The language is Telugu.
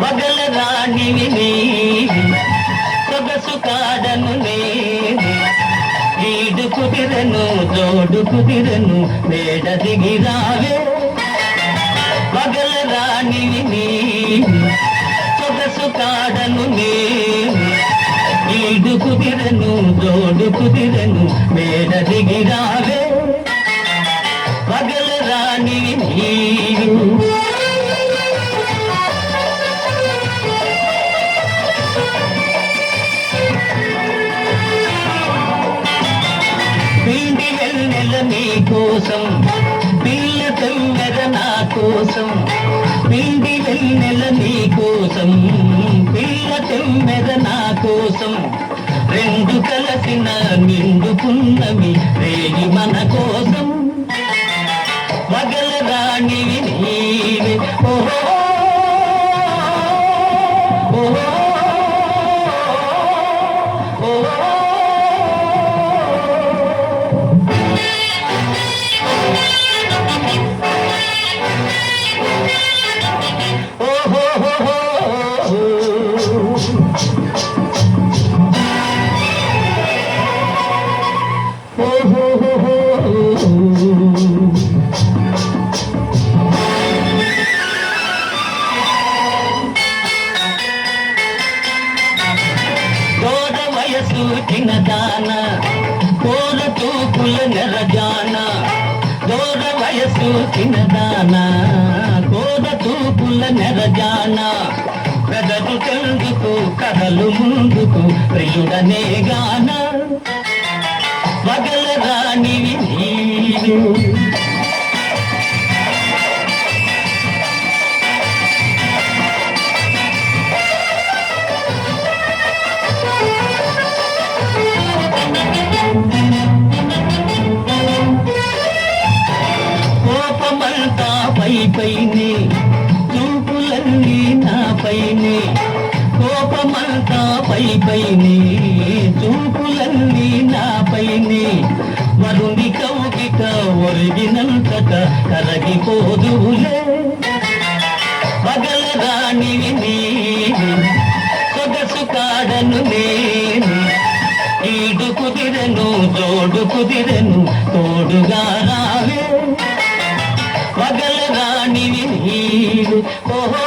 మగల రాణివి నీవి సొగసు కాడను నేవి ఈడు కుదిరను జోడు కుదిరను మేడ దిగిరావే మగల రాణివి నీవి సొగసు కాడను నేవి ఈడు కుదిరను జోడు కుదిరను మేడ దిగిరావే మగల రాణివి నీవి పిండి వెన్నెల నీ కోసం పిల్ల తెమ్మెర నా కోసం పిండి వెన్నెల నీ కోసం పిల్ల తెమ్మెర నా కోసం రెండు కలసిన నిండుకున్నవి రేగి మన కోసం మగల రాణివి నీవే ఓహో ఓహో చిన్నదాన కోర తూపుల నెరజాన దూర వయసు చిన్నదాన కోర తూపుల నెరజాన పెదలు తెలుగుకు కథలు ముందుకు ప్రియుడనే గాన మగల రాణివి నీవు కోపమంతా పైనే చూపులన్నీ నా పైనే కోపమంతా పైనే చూపులన్నీ నా పైనే వరుణి కౌగిట ఒరిగినంతట కరగిపోదులే పగల రాణివి నీవి సొగసు కాడను నేను ఈడు కుదిరను జోడు కుదిరను తోడుగా రావే పగల రాణివి నీవు ఓహో